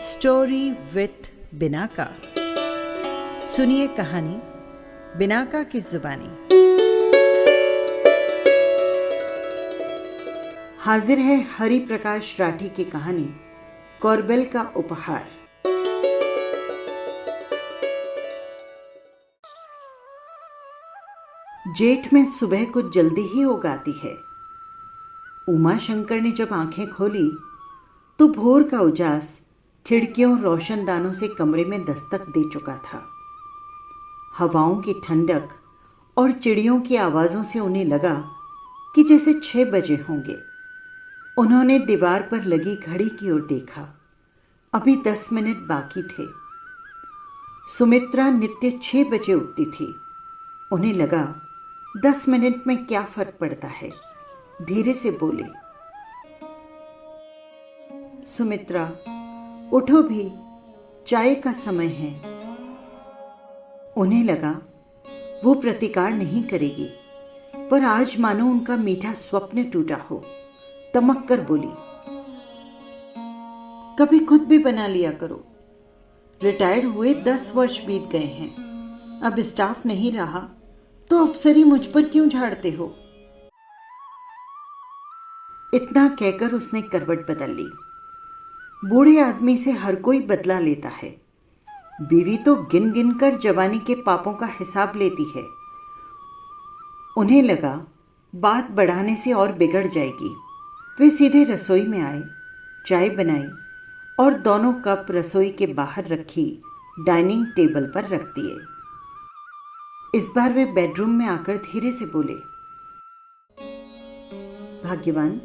Story with Binaca. सुनिए कहानी Binaca की जुबानी। हाजिर है हरि प्रकाश राठी की कहानी कोरबेल का उपहार। जेठ में सुबह कुछ जल्दी ही उगाती है। उमा शंकर ने जब आंखें खोली तो भोर का उजास खिड़कियों रोशनदानों से कमरे में दस्तक दे चुका था। हवाओं की ठंडक और चिड़ियों की आवाज़ों से उन्हें लगा कि जैसे 6 बजे होंगे। उन्होंने दीवार पर लगी घड़ी की ओर देखा। अभी 10 मिनट बाकी थे। सुमित्रा नित्य 6 बजे उठती थी। उन्हें लगा 10 मिनट में क्या फर्क पड़ता है। धीरे से बोले, सुमित्रा उठो भी, चाय का समय है। उन्हें लगा वो प्रतिकार नहीं करेगी, पर आज मानो उनका मीठा स्वप्न टूटा हो। तमक कर बोली, कभी खुद भी बना लिया करो। रिटायर्ड हुए 10 वर्ष बीत गए हैं। अब स्टाफ नहीं रहा तो अफसरी मुझ पर क्यों झाड़ते हो। इतना कहकर उसने करवट बदल ली। बूढ़े आदमी से हर कोई बदला लेता है। बीवी तो गिन गिन कर जवानी के पापों का हिसाब लेती है। उन्हें लगा बात बढ़ाने से और बिगड़ जाएगी। वे सीधे रसोई में आए, चाय बनाई और दोनों कप रसोई के बाहर रखी डाइनिंग टेबल पर रख दिए। इस बार वे बेडरूम में आकर धीरे से बोले, भाग्यवान,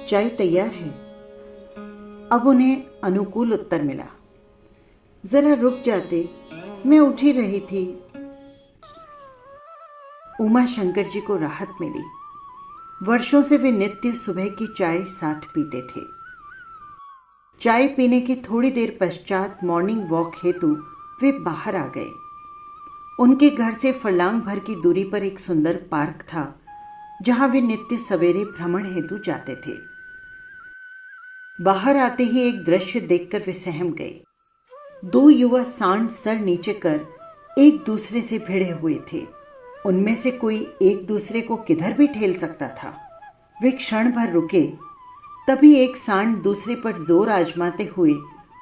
चाय तैयार है। अब उन्हें अनुकूल उत्तर मिला, जरा रुक जाते, मैं उठ ही रही थी। उमा शंकर जी को राहत मिली। वर्षों से वे नित्य सुबह की चाय साथ पीते थे। चाय पीने की थोड़ी देर पश्चात मॉर्निंग वॉक हेतु वे बाहर आ गए। उनके घर से फरलांग भर की दूरी पर एक सुंदर पार्क था, जहां वे नित्य सवेरे भ्रमण हेतु जाते थे। बाहर आते ही एक दृश्य देखकर वे सहम गए। 2 युवा सांड सर नीचे कर एक दूसरे से भिड़े हुए थे। उनमें से कोई एक दूसरे को किधर भी ठेल सकता था। वे क्षण भर रुके, तभी एक सांड दूसरे पर जोर आजमाते हुए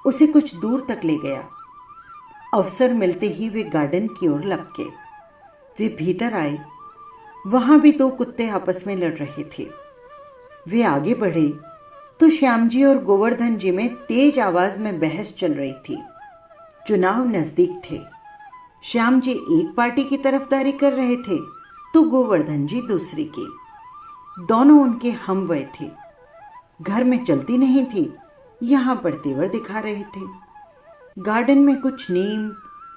उसे कुछ दूर तक ले गया। अवसर मिलते ही वे गार्डन की ओर लपके। वे भीतर आए। वहां भी 2 कुत्ते आपस में लड़ रहे थे। वे आगे बढ़े तो श्याम जी और गोवर्धन जी में तेज आवाज में बहस चल रही थी। चुनाव नजदीक थे। श्याम जी एक पार्टी की तरफदारी कर रहे थे तो गोवर्धन जी दूसरी की। दोनों उनके हमवय थे। घर में चलती नहीं थी, यहां पर तेवर दिखा रहे थे। गार्डन में कुछ नीम,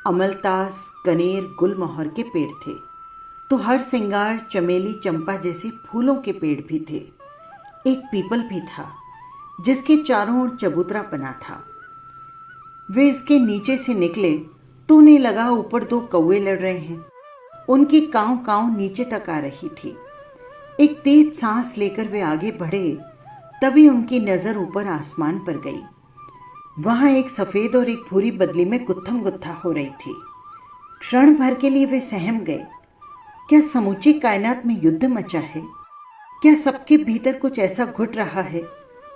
अमलतास, कनेर, गुलमोहर के पेड़ थे तो हर सिंगार, चमेली, चंपा जैसे फूलों के पेड़ भी थे। एक पीपल भी था जिसके चारों ओर चबूतरा बना था। वे इसके नीचे से निकले तो उन्हें लगा ऊपर 2 कौवे लड़ रहे हैं। उनकी कांव कांव नीचे तक आ रही थी। एक तेज सांस लेकर वे आगे बढ़े, तभी उनकी नजर ऊपर आसमान पर गई। वहां एक सफेद और एक भूरी बदली में गुत्थम गुत्था हो रही थी। क्षण भर के लिए वे सहम गए। क्या समूची कायनात में युद्ध मचा है? क्या सबके भीतर कुछ ऐसा घुट रहा है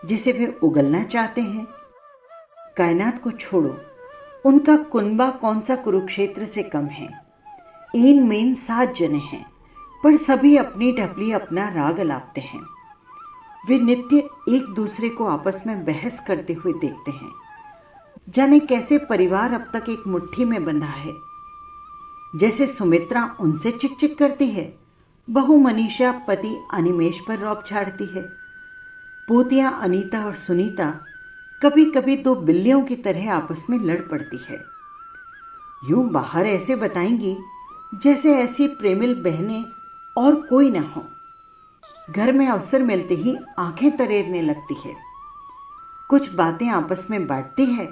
जिसे वे उगलना चाहते हैं? कायनात को छोड़ो, उनका कुनबा कौन सा कुरुक्षेत्र से कम है। 1 मेन 7 जने हैं, पर सभी अपनी ढपली अपना राग अलापते हैं। वे नित्य एक दूसरे को आपस में बहस करते हुए देखते हैं। जाने कैसे परिवार अब तक एक मुट्ठी में बंधा है। जैसे सुमित्रा उनसे चिक-चिक करती है, बहू मनीषा पति अनिमेष पर रौब झाड़ती है। पोतियां अनीता और सुनीता कभी कभी 2 बिल्लियों की तरह आपस में लड़ पड़ती है। यूं बाहर ऐसे बताएंगी जैसे ऐसी प्रेमिल बहनें और कोई ना हो। घर में अवसर मिलते ही आंखें तरेरने लगती है। कुछ बातें आपस में बांटती है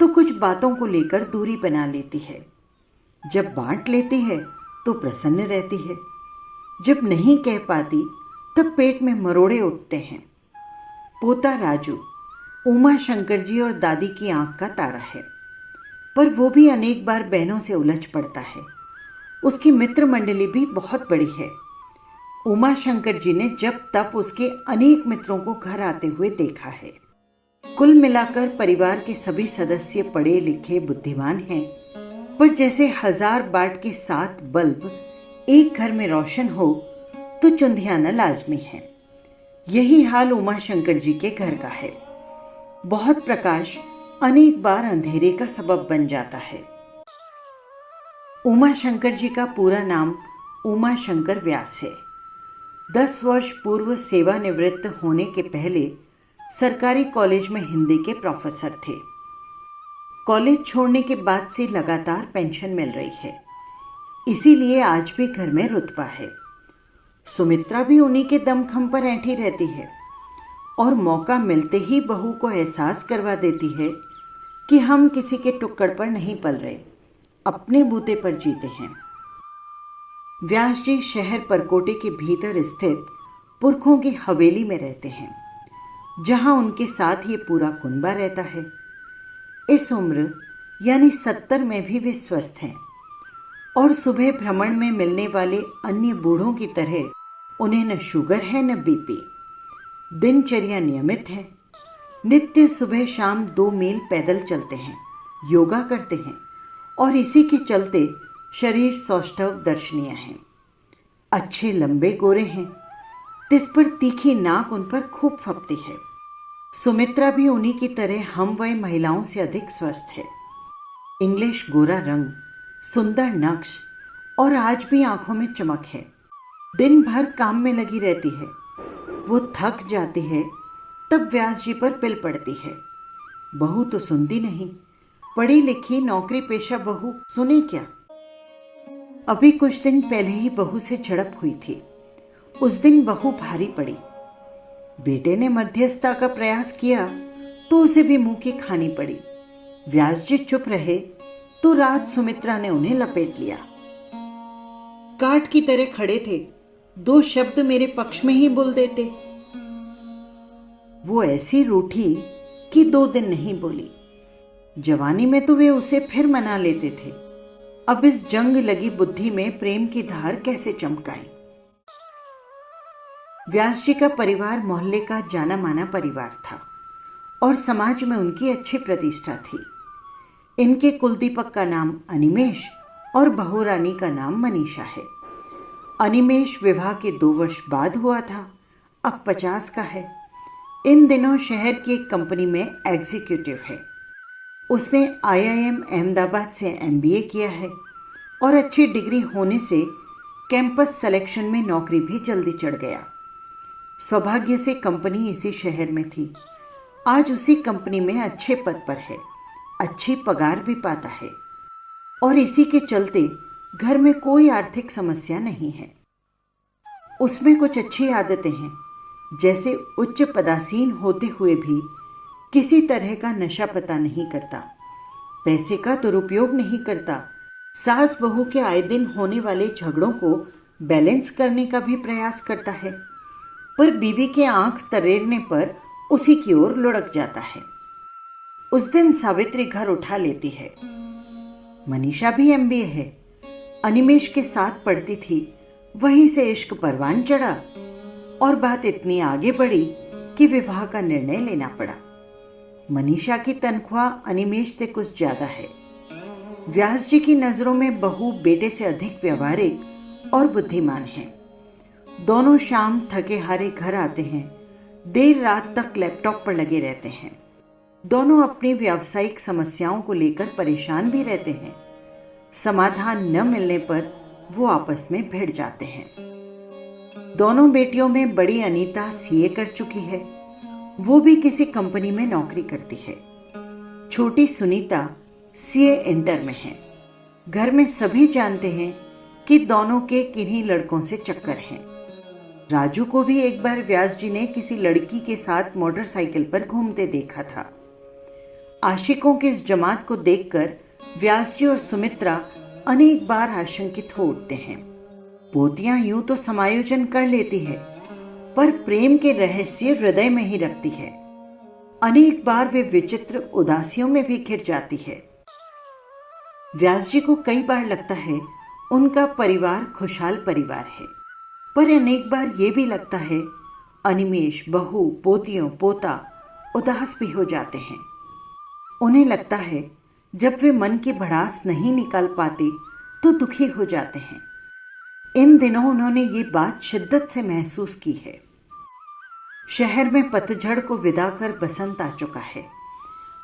तो कुछ बातों को लेकर दूरी बना लेती है। जब बांट लेती है तो प्रसन्न रहती है। जब नहीं कह पाती तब पेट में मरोड़े उठते हैं। पोता राजू उमा शंकर जी और दादी की आंख का तारा है, पर वो भी अनेक बार बहनों से उलझ पड़ता है। उसकी मित्र मंडली भी बहुत बड़ी है। उमा शंकर जी ने जब तब उसके अनेक मित्रों को घर आते हुए देखा है। कुल मिलाकर परिवार के सभी सदस्य पढ़े लिखे बुद्धिमान हैं, पर जैसे 1000 वाट के 7 बल्ब एक घर में रोशन हो तो चुंधियाना लाजमी है। यही हाल उमा शंकर जी के घर का है। बहुत प्रकाश अनेक बार अंधेरे का सबब बन जाता है। उमा शंकर जी का पूरा नाम उमा शंकर व्यास है। 10 वर्ष पूर्व सेवानिवृत्त होने के पहले सरकारी कॉलेज में हिंदी के प्रोफेसर थे। कॉलेज छोड़ने के बाद से लगातार पेंशन मिल रही है, इसीलिए आज भी घर में रुतबा है। सुमित्रा भी उन्हीं के दमखम पर ऐंठी रहती है और मौका मिलते ही बहू को एहसास करवा देती है कि हम किसी के टुक्कड़ पर नहीं पल रहे, अपने बूते पर जीते हैं। व्यास जी शहर परकोटे के भीतर स्थित पुरखों की हवेली में रहते हैं, जहां उनके साथ ये पूरा कुनबा रहता है। इस उम्र यानी 70 में भी वे स्वस्थ हैं और सुबह भ्रमण में मिलने वाले अन्य बूढ़ों की तरह उन्हें न शुगर है न बीपी। दिनचर्या नियमित है। नित्य सुबह शाम 2 मील पैदल चलते हैं, योगा करते हैं और इसी के चलते शरीर सौष्ठव दर्शनीय है। अच्छे लंबे गोरे हैं, तिस पर तीखी नाक उन पर खूब फपती है। सुमित्रा भी उन्हीं की तरह हमवय महिलाओं से अधिक स्वस्थ है। इंग्लिश गोरा रंग, सुंदर नक्श और आज भी आंखों में चमक है। दिन भर काम में लगी रहती है। वो थक जाती है तब व्यास जी पर पिल पड़ती है। बहू तो सुनती नहीं, पढ़ी लिखी नौकरी पेशा बहू सुने क्या। अभी कुछ दिन पहले ही बहू से झड़प हुई थी। उस दिन बहू भारी पड़ी। बेटे ने मध्यस्थता का प्रयास किया तो उसे भी मुंह की खानी पड़ी। व्यास जी चुप रहे तो रात सुमित्रा ने उन्हें लपेट लिया। काट की तरह खड़े थे, 2 शब्द मेरे पक्ष में ही बोल देते। वो ऐसी रूठी कि 2 दिन नहीं बोली। जवानी में तो वे उसे फिर मना लेते थे, अब इस जंग लगी बुद्धि में प्रेम की धार कैसे चमकाएं। व्यास जी का परिवार मोहल्ले का जाना माना परिवार था और समाज में उनकी अच्छी प्रतिष्ठा थी। इनके कुलदीपक का नाम अनिमेष और बहुरानी का नाम मनीषा है। अनिमेष विवाह के 2 वर्ष बाद हुआ था, अब 50 का है। इन दिनों शहर की एक कंपनी में एग्जीक्यूटिव है। उसने IIM अहमदाबाद से MBA किया है और अच्छी डिग्री होने से कैंपस सिलेक्शन में नौकरी भी जल्दी चढ़ गया। सौभाग्य से कंपनी इसी शहर में थी। आज उसी कंपनी में अच्छे पद पर है, अच्छी पगार भी पाता है और इसी के चलते घर में कोई आर्थिक समस्या नहीं है। उसमें कुछ अच्छी आदतें हैं, जैसे उच्च पदासीन होते हुए भी किसी तरह का नशा पता नहीं करता, पैसे का दुरुपयोग नहीं करता, सास बहू के आए दिन होने वाले झगड़ों को बैलेंस करने का भी प्रयास करता है, पर बीवी के आंख तरेरने पर उसी की ओर लुढ़क जाता है। उस दिन सावित्री घर उठा लेती है। मनीषा भी MBA है, अनिमेष के साथ पढ़ती थी, वहीं से इश्क परवान चढ़ा और बात इतनी आगे बढ़ी कि विवाह का निर्णय लेना पड़ा। मनीषा की तनख्वाह अनिमेष से कुछ ज्यादा है। व्यास जी की नजरों में बहू बेटे से अधिक व्यवहारिक और बुद्धिमान है। दोनों शाम थके हारे घर आते हैं, देर रात तक लैपटॉप पर लगे रहते हैं। दोनों अपनी व्यावसायिक समस्याओं को लेकर परेशान भी रहते हैं। समाधान न मिलने पर वो आपस में भिड़ जाते हैं। दोनों बेटियों में बड़ी अनीता CA कर चुकी है, वो भी किसी कंपनी में नौकरी करती है। छोटी सुनीता CA इंटर में है। घर में सभी जानते हैं कि दोनों के किन्हीं लड़कों से चक्कर हैं। राजू को भी एक बार व्यास जी ने किसी लड़की के साथ मोटरसाइकिल पर घूमते देखा था। आशिकों की इस जमात को देखकर व्यास जी और सुमित्रा अनेक बार आशंकित हो उठते हैं। पोतियां यूं तो समायोजन कर लेती है, पर प्रेम के रहस्य हृदय में ही रखती है। अनेक बार वे विचित्र उदासियों में भी घिर जाती है। व्यास जी को कई बार लगता है उनका परिवार खुशहाल परिवार है, पर अनेक बार ये भी लगता है अनिमेष, बहू, पोतियों, पोता उदास भी हो जाते हैं। उन्हें लगता है जब वे मन की भड़ास नहीं निकाल पाते तो दुखी हो जाते हैं। इन दिनों उन्होंने ये बात शिद्दत से महसूस की है। शहर में पतझड़ को विदा कर बसंत आ चुका है।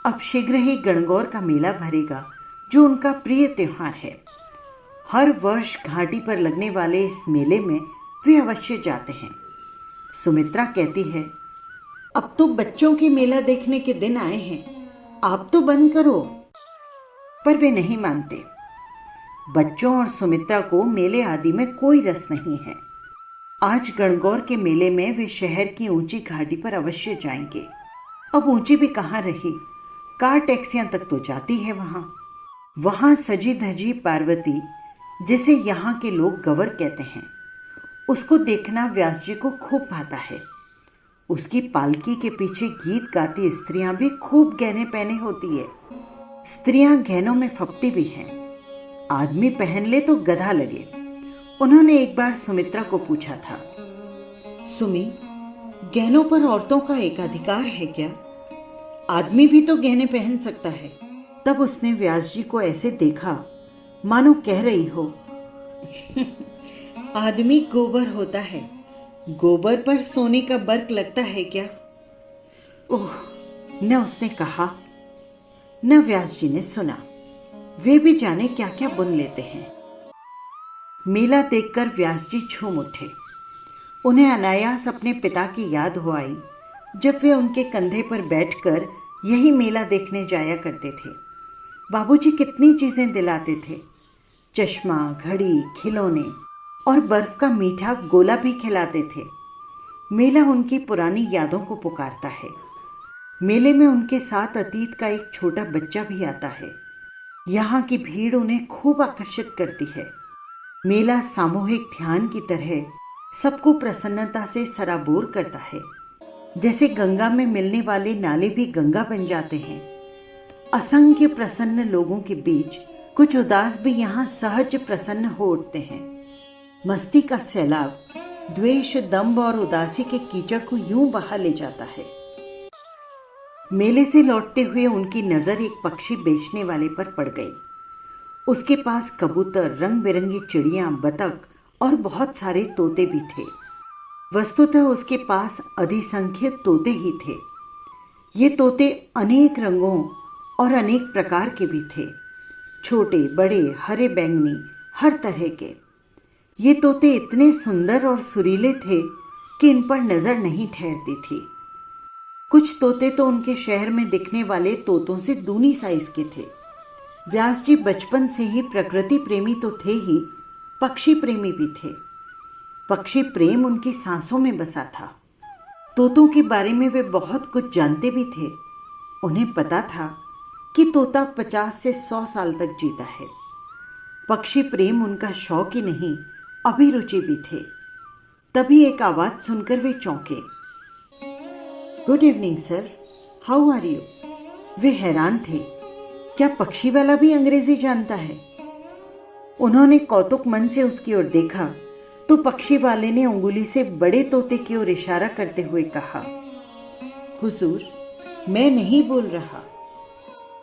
अब शीघ्र ही गणगौर का मेला भरेगा, जो उनका प्रिय त्योहार है। हर वर्ष घाटी पर लगने वाले इस मेले में वे अवश्य जाते हैं। सुमित्रा कहती है, अब तो बच्चों के मेला देखने के दिन आए हैं, आप तो बंद करो। पर वे नहीं मानते। बच्चों और सुमित्रा को मेले आदि में कोई रस नहीं है। आज गणगौर के मेले में वे शहर की ऊंची घाटी पर अवश्य जाएंगे। अब ऊंची भी कहाँ रही, कार टैक्सियां तक तो जाती है वहां सजी धजी पार्वती, जिसे यहाँ के लोग गवर कहते हैं, उसको देखना व्यास जी को खूब भाता है। उसकी पालकी के पीछे गीत गाती स्त्रियां भी खूब गहने पहने होती है। स्त्रियां गहनों में फपती भी हैं। आदमी पहन ले तो गधा लगे। उन्होंने एक बार सुमित्रा को पूछा था, सुमी, गहनों पर औरतों का एकाधिकार है क्या? आदमी भी तो गहने पहन सकता है। तब उसने व्यास जी को ऐसे देखा मानो कह रही हो आदमी गोबर होता है, गोबर पर सोने का बर्क लगता है क्या? ओह, न उसने कहा न व्यास जी ने सुना। वे भी जाने क्या क्या बुन लेते हैं। मेला देखकर व्यास जी झूम उठे। उन्हें अनायास अपने पिता की याद हो आई, जब वे उनके कंधे पर बैठकर यही मेला देखने जाया करते थे। बाबूजी कितनी चीजें दिलाते थे, चश्मा, घड़ी, खिलौने और बर्फ का मीठा गोला भी खिलाते थे। मेला उनकी पुरानी यादों को पुकारता है। मेले में उनके साथ अतीत का एक छोटा बच्चा भी आता है। यहाँ की भीड़ उन्हें खूब आकर्षित करती है। मेला सामूहिक ध्यान की तरह सबको प्रसन्नता से सराबोर करता है। जैसे गंगा में मिलने वाले नाले भी गंगा बन जाते हैं। असंख्य प्रसन्न लोगों के बीच कुछ उदास भी यहाँ सहज प्रसन्न हो उठते हैं। मस्ती का सैलाब द्वेष, दंभ और उदासी के कीचड़ को यूं बहा ले जाता है। मेले से लौटते हुए उनकी नजर एक पक्षी बेचने वाले पर पड़ गई। उसके पास कबूतर, रंग बिरंगी चिड़ियां, बतख और बहुत सारे तोते भी थे। वस्तुतः उसके पास अधिसंख्यक तोते ही थे। ये तोते अनेक रंगों और अनेक प्रकार के भी थे, छोटे, बड़े, हरे, बैंगनी, हर तरह के। ये तोते इतने सुंदर और सुरीले थे कि इन पर नजर नहीं ठहरती थी। कुछ तोते तो उनके शहर में दिखने वाले तोतों से दूनी साइज के थे। व्यास जी बचपन से ही प्रकृति प्रेमी तो थे ही, पक्षी प्रेमी भी थे। पक्षी प्रेम उनकी सांसों में बसा था। तोतों के बारे में वे बहुत कुछ जानते भी थे। उन्हें पता था कि तोता 50 से 100 साल तक जीता है। पक्षी प्रेम उनका शौक ही नहीं, अभिरुचि भी थे। तभी एक आवाज सुनकर वे चौंके। Good evening sir, how are you? वे हैरान थे, क्या पक्षी वाला भी अंग्रेजी जानता है? उन्होंने कौतुक मन से उसकी ओर देखा तो पक्षी वाले ने उंगली से बड़े तोते की ओर इशारा करते हुए कहा, हुजूर, मैं नहीं बोल रहा।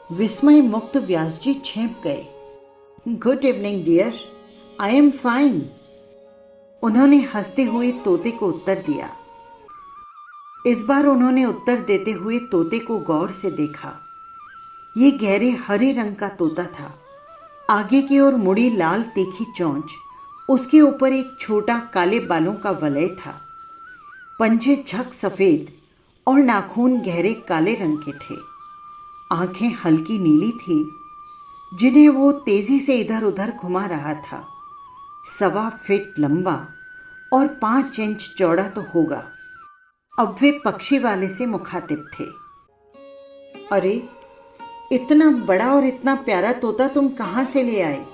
विस्मय मुक्त व्यास जी छेंप गए। Good evening dear, I am fine. उन्होंने हंसते हुए तोते को उत्तर दिया। इस बार उन्होंने उत्तर देते हुए तोते को गौर से देखा। ये गहरे हरे रंग का तोता था। आगे की ओर मुड़ी लाल तीखी चोंच, उसके ऊपर एक छोटा काले बालों का वलय था। पंजे झक सफेद और नाखून गहरे काले रंग के थे। आंखें हल्की नीली थी, जिन्हें वो तेजी से इधर उधर घुमा रहा था। 1.25 फीट लंबा और 5 इंच चौड़ा तो होगा। अब वे पक्षी वाले से मुखातिब थे। अरे, इतना बड़ा और इतना प्यारा तोता तुम कहां से ले आए?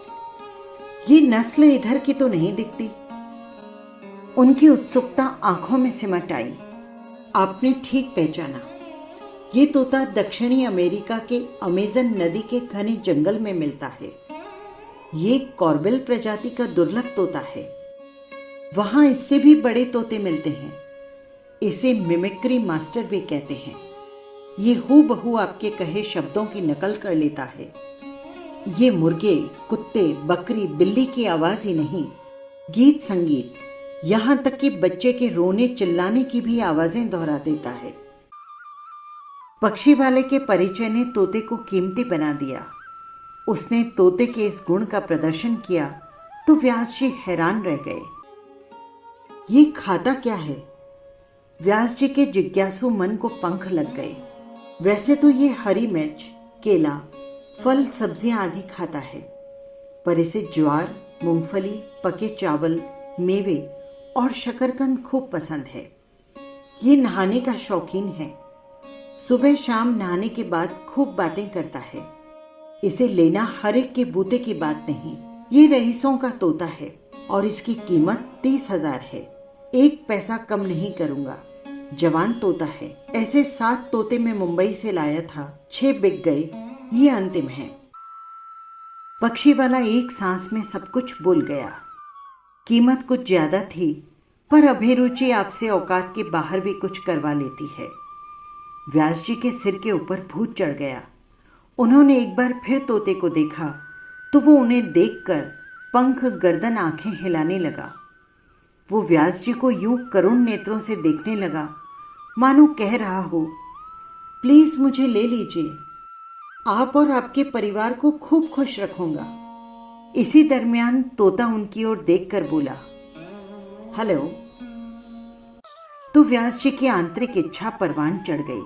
ये नस्ल इधर की तो नहीं दिखती। उनकी उत्सुकता आंखों में सिमट आई। आपने ठीक पहचाना, ये तोता दक्षिणी अमेरिका के अमेजन नदी के घने जंगल में मिलता है। ये कॉर्बेल प्रजाति का दुर्लभ तोता है। वहां इससे भी बड़े तोते मिलते हैं। इसे मिमिक्री मास्टर भी कहते हैं। ये हूबहू आपके कहे शब्दों की नकल कर लेता है। ये मुर्गे, कुत्ते, बकरी, बिल्ली की आवाज ही नहीं, गीत संगीत, यहां तक कि बच्चे के रोने चिल्लाने की भी आवाजें दोहरा देता है। पक्षी वाले के परिचय ने तोते को कीमती बना दिया। उसने तोते के इस गुण का प्रदर्शन किया तो व्यास जी हैरान रह गए। ये खाता क्या है? व्यास जी के जिज्ञासु मन को पंख लग गए। वैसे तो ये हरी मिर्च, केला, फल, सब्जियां आदि खाता है, पर इसे ज्वार, मूंगफली, पके चावल, मेवे और शकरकंद खूब पसंद है। ये नहाने का शौकीन है। सुबह शाम नहाने के बाद खूब बातें करता है। इसे लेना हर एक के बूते की बात नहीं। ये रईसों का तोता है और इसकी कीमत 30,000 है। 1 पैसा कम नहीं करूंगा। जवान तोता है। ऐसे 7 तोते मैं मुंबई से लाया था, 6 बिक गए, ये अंतिम है। पक्षी वाला एक सांस में सब कुछ बोल गया। कीमत कुछ ज्यादा थी, पर अभिरुचि आपसे औकात के बाहर भी कुछ करवा लेती है। व्यास जी के सिर के ऊपर भूत चढ़ गया। उन्होंने एक बार फिर तोते को देखा तो वो उन्हें देखकर पंख, गर्दन, आंखें हिलाने लगा। वो व्यास जी को यूं करुण नेत्रों से देखने लगा, मानो कह रहा हो, प्लीज मुझे ले लीजिए, आप और आपके परिवार को खूब खुश रखूंगा। इसी दरमियान तोता उनकी ओर देखकर बोला, हेलो। तो व्यास जी की आंतरिक इच्छा परवान चढ़ गई।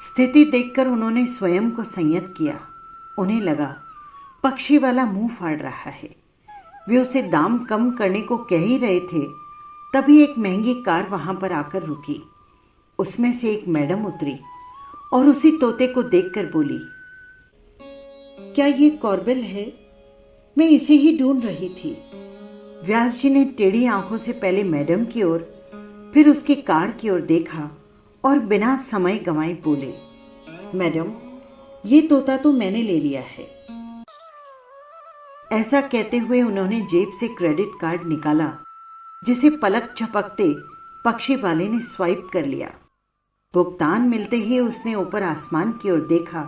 स्थिति देखकर उन्होंने स्वयं को संयत किया। उन्हें लगा पक्षी वाला मुंह फाड़ रहा है। वे उसे दाम कम करने को कह ही रहे थे, तभी एक महंगी कार वहां पर आकर रुकी। उसमें से एक मैडम उतरी और उसी तोते को देखकर बोली, क्या ये कॉर्बेल है? मैं इसे ही ढूंढ रही थी। व्यास जी ने टेढ़ी आंखों से पहले मैडम की ओर, फिर उसकी कार की ओर देखा और बिना समय गंवाए बोले, मैडम, ये तोता तो मैंने ले लिया है। ऐसा कहते हुए उन्होंने जेब से क्रेडिट कार्ड निकाला, जिसे पलक झपकते पक्षी वाले ने स्वाइप कर लिया। भुगतान मिलते ही उसने ऊपर आसमान की ओर देखा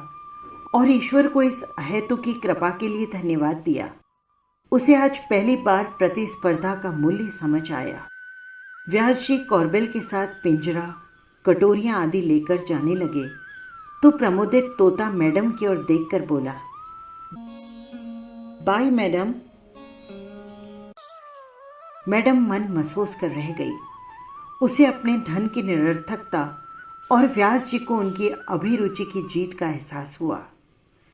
और ईश्वर को इस अहेतु की कृपा के लिए धन्यवाद दिया। उसे आज पहली बार प्रतिस्पर्धा का मूल्य समझ आया। व्यास जी कॉर्बेल के साथ पिंजरा, कटोरियां आदि लेकर जाने लगे तो प्रमोदित तोता मैडम की ओर देखकर बोला, बाय मैडम। मैडम मन महसूस कर रह गई। उसे अपने धन की निरर्थकता और व्यास जी को उनकी अभिरुचि की जीत का एहसास हुआ।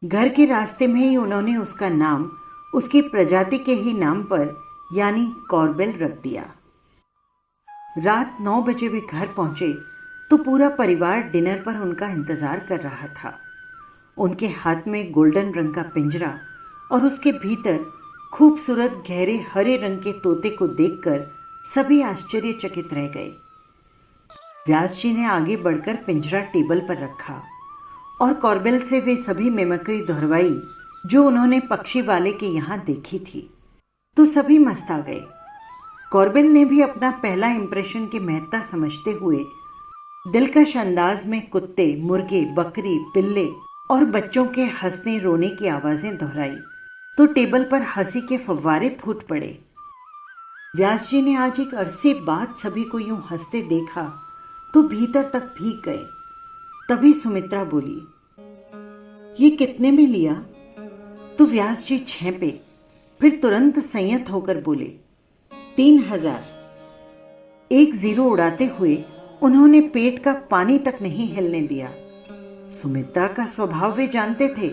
घर के रास्ते में ही उन्होंने उसका नाम उसकी प्रजाति के ही नाम पर यानी कॉर्बेल रख दिया। रात 9 बजे वे घर पहुंचे तो पूरा परिवार डिनर पर उनका इंतजार कर रहा था। उनके हाथ में गोल्डन रंग का पिंजरा और उसके भीतर खूबसूरत गहरे हरे रंग के तोते को देखकर सभी आश्चर्यचकित रह गए। व्यास जी ने आगे बढ़कर पिंजरा टेबल पर रखा और कॉर्बेल से वे सभी मिमिक्री दोहरवाई जो उन्होंने पक्षी वाले के यहाँ देखी थी, तो सभी मस्त आ गए। कॉर्बेल ने भी अपना पहला इंप्रेशन की महत्ता समझते हुए दिलकश अंदाज में कुत्ते, मुर्गे, बकरी, बिल्ले और बच्चों के हंसने रोने की आवाजें दोहराई तो टेबल पर हंसी के फव्वारे फूट पड़े। व्यास जी ने आज एक अरसे बाद सभी को यूं हंसते देखा तो भीतर तक भीग गए। तभी सुमित्रा बोली, ये कितने में लिया? तो व्यास जी झेंपे, फिर तुरंत संयत होकर बोले, 3,000। एक जीरो उड़ाते हुए उन्होंने पेट का पानी तक नहीं हिलने दिया। सुमित्रा का स्वभाव वे जानते थे,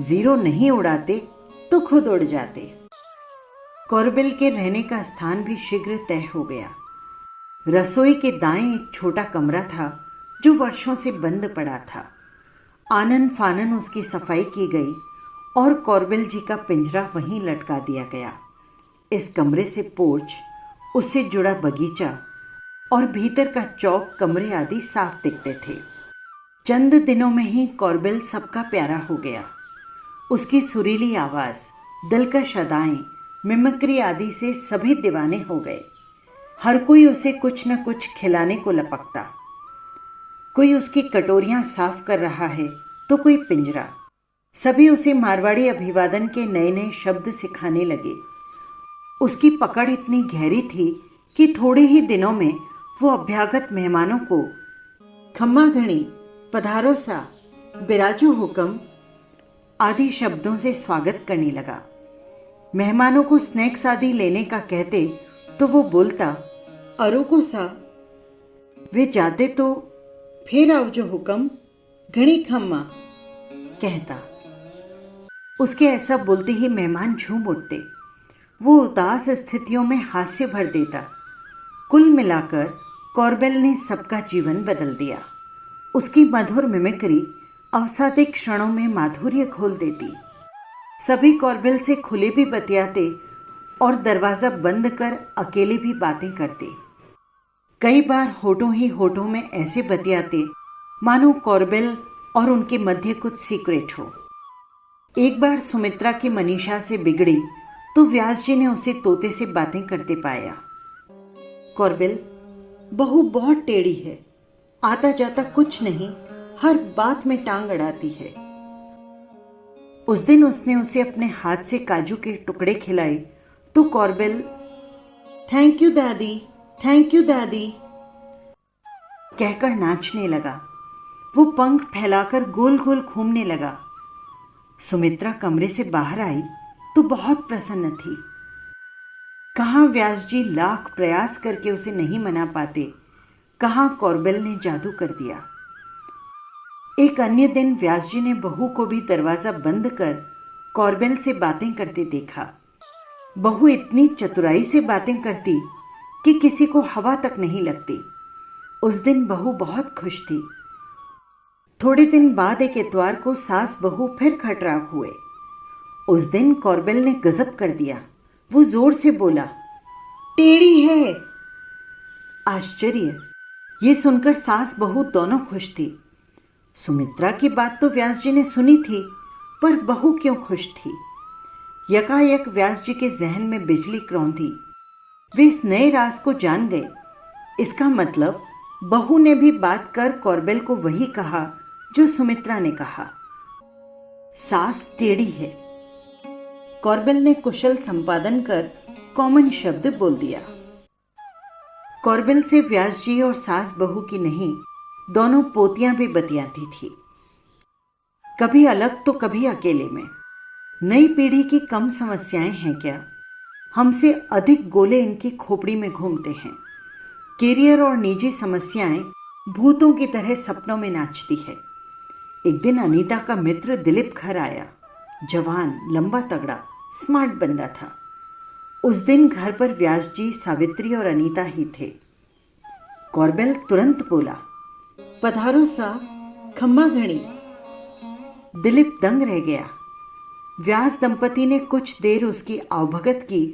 जीरो नहीं उड़ाते तो खुद उड़ जाते। कॉर्बेल के रहने का स्थान भी शीघ्र तय हो गया। रसोई के दाएं एक छोटा कमरा था जो वर्षों से बंद पड़ा था। आनन फानन उसकी सफाई की गई और कॉर्बेल जी का पिंजरा वहीं लटका दिया गया। इस कमरे से पोर्च, उससे जुड़ा बगीचा और भीतर का चौक, कमरे आदि साफ दिखते थे। चंद दिनों में ही कॉर्बेल सबका प्यारा हो गया। उसकी सुरीली आवाज़, दिलकश अदाएं, मिमिक्री आदि से सभी दीवाने हो गए। हर कोई उसे कुछ न कुछ खिलाने को लपकता। कोई उसकी कटोरियां साफ कर रहा है तो कोई पिंजरा। सभी उसे मारवाड़ी अभिवादन के नए नए शब्द सिखाने लगे। उसकी पकड़ इतनी गहरी थी कि थोड़े ही दिनों में वो अभ्यागत मेहमानों को खम्मा घणी, पधारो सा, बिराजो हुक्म आदि शब्दों से स्वागत करने लगा। मेहमानों को स्नैक्स आदि लेने का कहते तो वो बोलता, अरो को सा। वे जाते तो फिर आओ जो हुक्म, घणी खम्मा कहता। उसके ऐसा बोलते ही मेहमान झूम उठते। वो उदास स्थितियों में हास्य भर देता। कुल मिलाकर कॉर्बेल ने सबका जीवन बदल दिया। उसकी मधुर मिमिक्री अवसादिक क्षणों में माधुर्य खोल देती। सभी कॉर्बेल से खुले भी बतियाते और दरवाज़ा बंद कर अकेले भी बातें करते। कई बार होठों ही होठों में ऐसे बतियाते मानो कॉर्बेल और उनके मध्य कुछ सीक्रेट हो। एक बार सुमित्रा की मनीषा से बिगड़ी तो व्यास जी ने उसे तोते से बातें करते पाया। कॉर्बेल, बहू बहुत टेढ़ी है, आता जाता कुछ नहीं, हर बात में टांग अड़ाती है। उस दिन उसने उसे अपने हाथ से काजू के टुकड़े खिलाए तो कॉर्बेल थैंक यू दादी, थैंक यू दादी कहकर नाचने लगा। वो पंख फैलाकर गोल गोल घूमने लगा। सुमित्रा कमरे से बाहर आई तो बहुत प्रसन्न थी। कहाँ व्यास जी लाख प्रयास करके उसे नहीं मना पाते, कहाँ कॉर्बेल ने जादू कर दिया। एक अन्य दिन व्यास जी ने बहू को भी दरवाज़ा बंद कर कॉर्बेल से बातें करते देखा। बहू इतनी चतुराई से बातें करती कि किसी को हवा तक नहीं लगती। उस दिन बहू बहुत खुश थी। थोड़े दिन बाद एक इतवार को सास बहू फिर खटराक हुए। उस दिन कॉर्बेल ने गजब कर दिया। वो जोर से बोला, टेढ़ी है। आश्चर्य, ये सुनकर सास बहू दोनों खुश थी। सुमित्रा की बात तो व्यास जी ने सुनी थी, पर बहू क्यों खुश थी? यकायक व्यास जी के जहन में बिजली क्रौंधी। वे इस नए राज को जान गए। इसका मतलब बहू ने भी बात कर कॉर्बेल को वही कहा जो सुमित्रा ने कहा, सास टेढ़ी है। कॉर्बेल ने कुशल संपादन कर कॉमन शब्द बोल दिया। कॉर्बेल से व्यास जी और सास बहू की नहीं, दोनों पोतियां भी बतियाती थी। कभी अलग तो कभी अकेले में। नई पीढ़ी की कम समस्याएं हैं क्या? हमसे अधिक गोले इनकी खोपड़ी में घूमते हैं। कैरियर और निजी समस्याएं भूतों की तरह सपनों में नाचती है। एक दिन अनीता का मित्र दिलीप घर आया। जवान, लंबा तगड़ा, स्मार्ट बंदा था। उस दिन घर पर व्यास जी, सावित्री और अनीता ही थे। कॉर्बेल तुरंत बोला, पधारो सा, खम्मा घणी। दिलीप दंग रह गया। व्यास दंपति ने कुछ देर उसकी आवभगत की,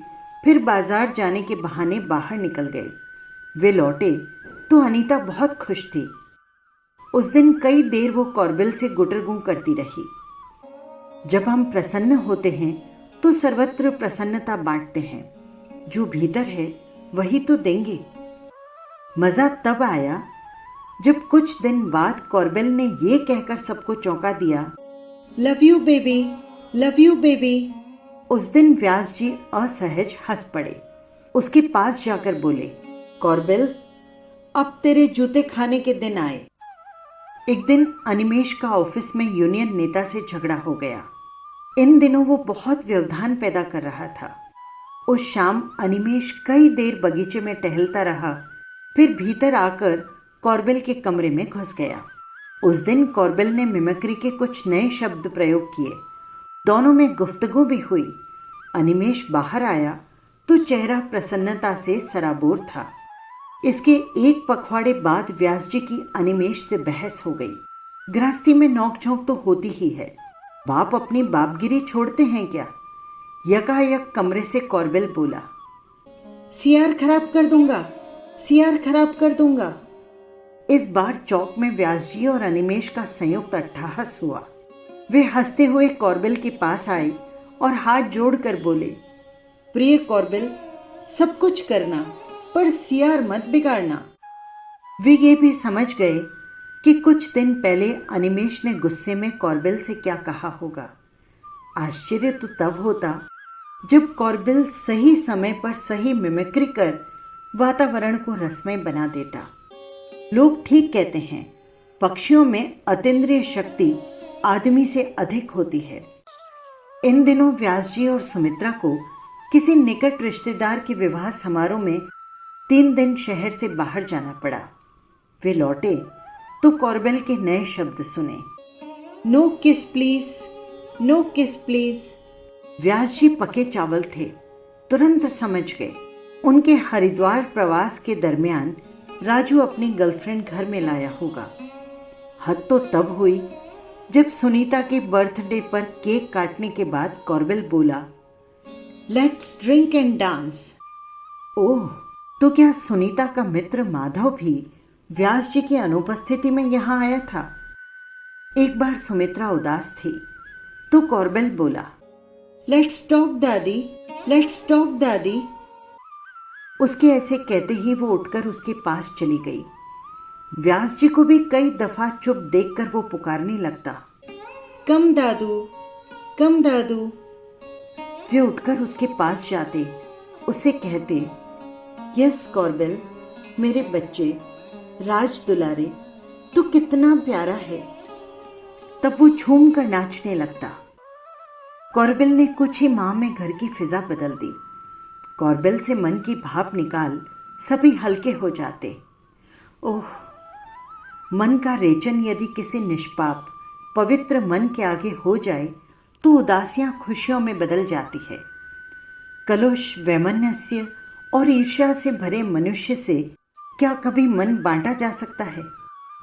फिर बाजार जाने के बहाने बाहर निकल गए। वे लौटे तो अनीता बहुत खुश थी। उस दिन कई देर वो कॉर्बेल से गुटरगू करती रही। जब हम प्रसन्न होते हैं तो सर्वत्र प्रसन्नता बांटते हैं। जो भीतर है वही तो देंगे। मज़ा तब आया जब कुछ दिन बाद कॉर्बेल ने ये कहकर सबको चौंका दिया, love you baby, love you baby. उस दिन व्यास जी असहज हंस पड़े। उसके पास जाकर बोले, कॉर्बेल, अब तेरे जूते खाने के दिन आए। एक दिन अनिमेश का ऑफिस में यूनियन नेता से झगड़ा हो गया। इन दिनों वो बहुत व्यवधान पैदा कर रहा था। उस शाम अनिमेश कई देर बगीचे में टहलता रहा, फिर भीतर आकर कॉर्बेल के कमरे में घुस गया। उस दिन कॉर्बेल ने मिमिक्री के कुछ नए शब्द प्रयोग किए। दोनों में गुफ्तगू भी हुई। अनिमेश बाहर आया तो चेहरा प्रसन्नता से सराबोर था। इसके एक पखवाड़े बाद व्यास जी की अनिमेश से बहस हो गई। गृहस्थी में नोकझोंक तो होती ही है। बाप अपनी बापगिरी छोड़ते हैं क्या? यकायक कमरे से कॉर्बेल बोला, सियार खराब कर दूंगा, सियार खराब कर दूंगा। इस बार चौक में व्यास जी और अनिमेष का संयुक्त अट्टहास हुआ। वे हंसते हुए कॉर्बेल के पास आए और हाथ जोड़कर बोले, प्रिय कॉर्बेल, सब कुछ करना पर सियार मत बिगाड़ना। वे ये भी समझ गए कि कुछ दिन पहले अनिमेष ने गुस्से में कॉर्बेल से क्या कहा होगा। आश्चर्य तो तब होता जब कॉर्बेल सही समय पर सही मिमिक्री कर वातावरण को रसमय बना देता। लोग ठीक कहते हैं, पक्षियों में अतीन्द्रिय शक्ति आदमी से अधिक होती है। इन दिनों व्यास जी और सुमित्रा को किसी निकट रिश्तेदार के विवाह समारोह में 3 दिन शहर से बाहर जाना पड़ा। वे लौटे तो कॉर्बेल के नए शब्द सुने, नो किस प्लीज, नो किस प्लीज। व्यास जी पके चावल थे, तुरंत समझ गए। उनके हरिद्वार प्रवास के दरमियान राजू अपनी गर्लफ्रेंड घर में लाया होगा। हद तो तब हुई जब सुनीता के बर्थडे पर केक काटने के बाद कॉर्बेल बोला, लेट्स ड्रिंक एंड डांस। ओह, तो क्या सुनीता का मित्र माधव भी व्यास जी की अनुपस्थिति में यहाँ आया था? एक बार सुमित्रा उदास थी तो कॉर्बेल बोला, लेट्स टॉक दादी, लेट्स टॉक दादी। उसके ऐसे कहते ही वो उठकर उसके पास चली गई। व्यास जी को भी कई दफा चुप देखकर वो पुकारने लगता, कम दादू, कम दादू। वे उठकर उसके पास जाते, उससे कहते, यस कॉर्बेल, मेरे बच्चे, राज दुलारे, तू कितना प्यारा है। तब वो झूम कर नाचने लगता। कॉर्बेल ने कुछ ही माह में घर की फिजा बदल दी। कॉर्बेल से मन की भाप निकाल सभी हल्के हो जाते। ओह, मन का रेचन यदि किसी निष्पाप पवित्र मन के आगे हो जाए तो उदासियां खुशियों में बदल जाती है। कलुष, वैमनस्य और ईर्ष्या से भरे मनुष्य से क्या कभी मन बांटा जा सकता है?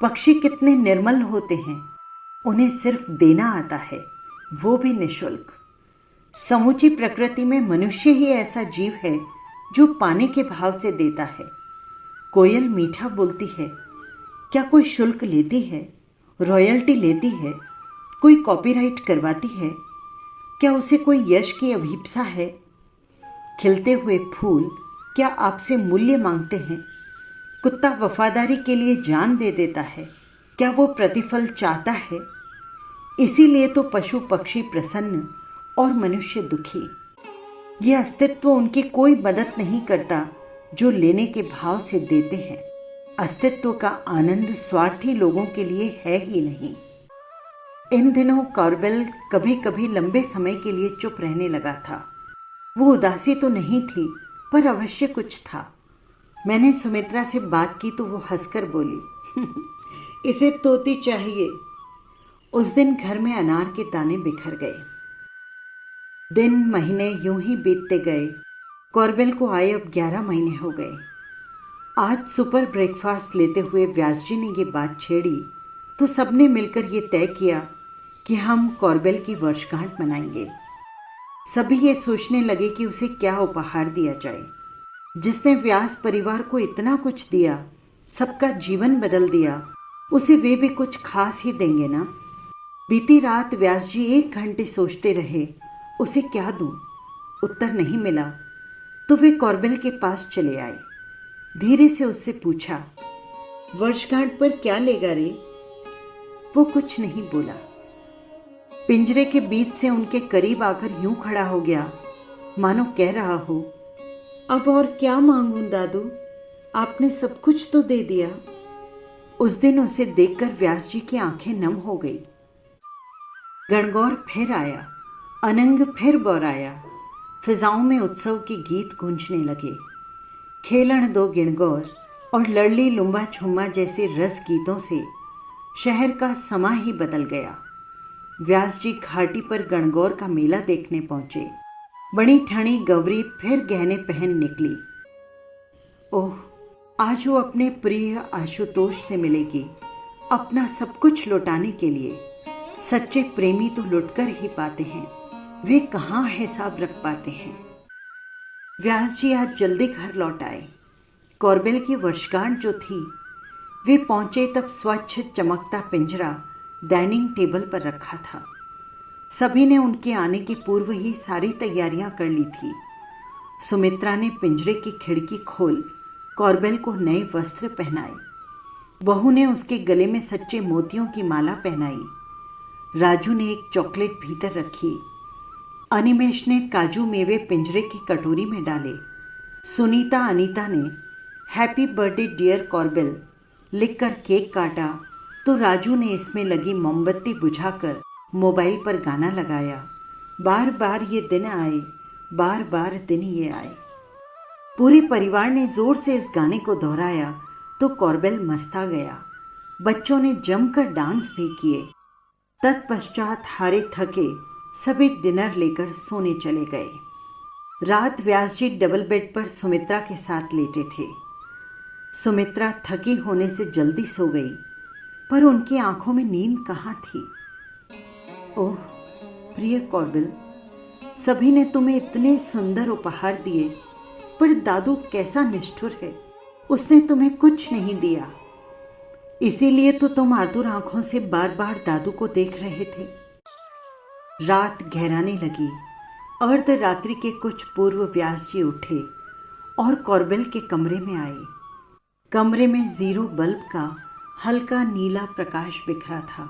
पक्षी कितने निर्मल होते हैं, उन्हें सिर्फ देना आता है, वो भी निःशुल्क। समूची प्रकृति में मनुष्य ही ऐसा जीव है जो पाने के भाव से देता है। कोयल मीठा बोलती है, क्या कोई शुल्क लेती है, रॉयल्टी लेती है, कोई कॉपीराइट करवाती है? क्या उसे कोई यश की अभिप्सा है? खिलते हुए फूल क्या आपसे मूल्य मांगते हैं? कुत्ता वफादारी के लिए जान दे देता है, क्या वो प्रतिफल चाहता है? इसीलिए तो पशु पक्षी प्रसन्न और मनुष्य दुखी। ये अस्तित्व उनकी कोई मदद नहीं करता जो लेने के भाव से देते हैं। अस्तित्व का आनंद स्वार्थी लोगों के लिए है ही नहीं। इन दिनों कॉर्बेल कभी कभी लंबे समय के लिए चुप रहने लगा था। वो उदासी तो नहीं थी, पर अवश्य कुछ था। मैंने सुमित्रा से बात की तो वो हंसकर बोली, इसे तोती चाहिए। उस दिन घर में अनार के दाने बिखर गए। दिन महीने यूं ही बीतते गए। कॉर्बेल को आए अब 11 महीने हो गए। आज सुपर ब्रेकफास्ट लेते हुए व्यास जी ने ये बात छेड़ी तो सबने मिलकर ये तय किया कि हम कॉर्बेल की वर्षगांठ मनाएंगे। सभी ये सोचने लगे कि उसे क्या उपहार दिया जाए। जिसने व्यास परिवार को इतना कुछ दिया, सबका जीवन बदल दिया, उसे वे भी कुछ खास ही देंगे ना। बीती रात व्यास जी 1 घंटे सोचते रहे, उसे क्या दूं? उत्तर नहीं मिला तो वे कॉर्बेल के पास चले आए। धीरे से उससे पूछा, वर्षगांठ पर क्या लेगा रे? वो कुछ नहीं बोला। पिंजरे के बीच से उनके करीब आकर यूं खड़ा हो गया मानो कह रहा हो, अब और क्या मांगूं दादू, आपने सब कुछ तो दे दिया। उस दिन उसे देखकर व्यास जी की आंखें नम हो गई। गणगौर फिर आया, अनंग फिर बौराया। फिजाओं में उत्सव के गीत गूंजने लगे। खेलन दो गिणगौर और लड़ली लुम्बा छुम्मा जैसे रस गीतों से शहर का समा ही बदल गया। व्यास जी घाटी पर गणगौर का मेला देखने पहुंचे। बड़ी ठणी गौरी फिर गहने पहन निकली। ओह, आज वो अपने प्रिय आशुतोष से मिलेगी, अपना सब कुछ लौटाने के लिए। सच्चे प्रेमी तो लुटकर ही पाते हैं, वे कहाँ हिसाब रख पाते हैं। व्यास जी आज जल्दी घर लौट आए। कॉर्बेल की वर्षगांठ जो थी वे पहुंचे तब स्वच्छ चमकता पिंजरा डाइनिंग टेबल पर रखा था। सभी ने उनके आने के पूर्व ही सारी तैयारियां कर ली थी। सुमित्रा ने पिंजरे की खिड़की खोल कॉर्बेल को नए वस्त्र पहनाए। बहू ने उसके गले में सच्चे मोतियों की माला पहनाई। राजू ने एक चॉकलेट भीतर रखी। अनिमेश ने काजू मेवे पिंजरे की कटोरी में डाले। सुनीता अनीता ने हैप्पी बर्थडे डियर कॉर्बेल लिखकर केक काटा तो राजू ने इसमें लगी मोमबत्ती बुझाकर मोबाइल पर गाना लगाया। बार बार ये दिन आए, बार बार दिन ये आए। पूरे परिवार ने जोर से इस गाने को दोहराया तो कॉर्बेल मस्ता गया। बच्चों ने जमकर डांस भी किए। तत्पश्चात हारे थके सभी डिनर लेकर सोने चले गए। रात व्यास जी डबल बेड पर सुमित्रा के साथ लेटे थे। सुमित्रा थकी होने से जल्दी सो गई, पर उनकी आंखों में नींद कहाँ थी। ओह प्रिय कॉर्बेल, सभी ने तुम्हें इतने सुंदर उपहार दिए, पर दादू कैसा निष्ठुर है। उसने तुम्हें कुछ नहीं दिया, इसीलिए तो तुम आतुर आंखों से बार बार दादू को देख रहे थे। रात गहराने लगी। अर्धरात्रि के कुछ पूर्व व्यास जी उठे और कॉर्बेल के कमरे में आए। कमरे में 0 बल्ब का हल्का नीला प्रकाश बिखरा था।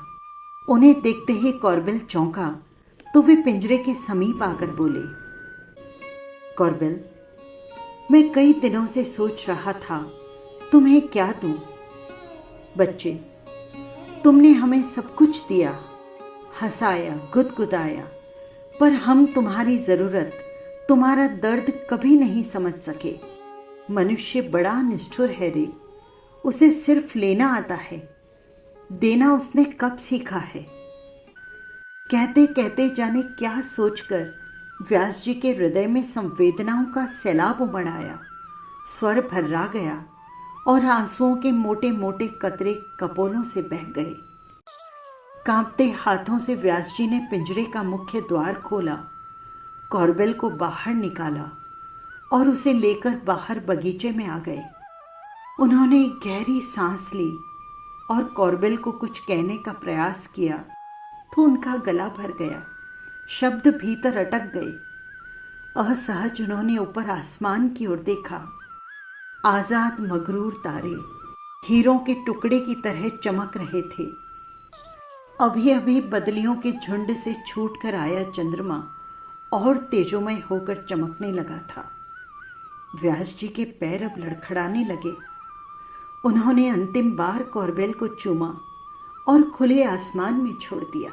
उन्हें देखते ही कॉर्बेल चौंका तो वे पिंजरे के समीप आकर बोले, कॉर्बेल, मैं कई दिनों से सोच रहा था तुम्हें क्या दूं। बच्चे, तुमने हमें सब कुछ दिया, हंसाया, गुदगुदाया, पर हम तुम्हारी ज़रूरत, तुम्हारा दर्द कभी नहीं समझ सके। मनुष्य बड़ा निष्ठुर है रे। उसे सिर्फ लेना आता है, देना उसने कब सीखा है। कहते कहते जाने क्या सोचकर व्यास जी के हृदय में संवेदनाओं का सैलाब उमड़ आया। स्वर भर्रा गया और आंसुओं के मोटे मोटे कतरे कपोलों से बह गए। कांपते हाथों से व्यास जी ने पिंजरे का मुख्य द्वार खोला, कॉर्बेल को बाहर निकाला और उसे लेकर बाहर बगीचे में आ गए। उन्होंने एक गहरी सांस ली और कॉर्बेल को कुछ कहने का प्रयास किया तो उनका गला भर गया। शब्द भीतर अटक गए। असहज उन्होंने ऊपर आसमान की ओर देखा। आजाद मगरूर तारे हीरों के टुकड़े की तरह चमक रहे थे। अभी अभी बदलियों के झुंड से छूटकर आया चंद्रमा और तेजोमय होकर चमकने लगा था। व्यास जी के पैर अब लड़खड़ाने लगे। उन्होंने अंतिम बार कॉर्बेल को चूमा और खुले आसमान में छोड़ दिया।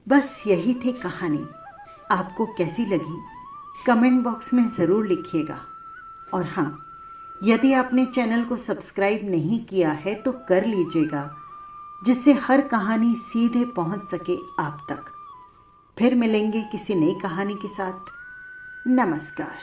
बस यही थी कहानी। आपको कैसी लगी कमेंट बॉक्स में ज़रूर लिखिएगा। और हाँ, यदि आपने चैनल को सब्सक्राइब नहीं किया है तो कर लीजिएगा, जिससे हर कहानी सीधे पहुंच सके आप तक। फिर मिलेंगे किसी नई कहानी के साथ। नमस्कार।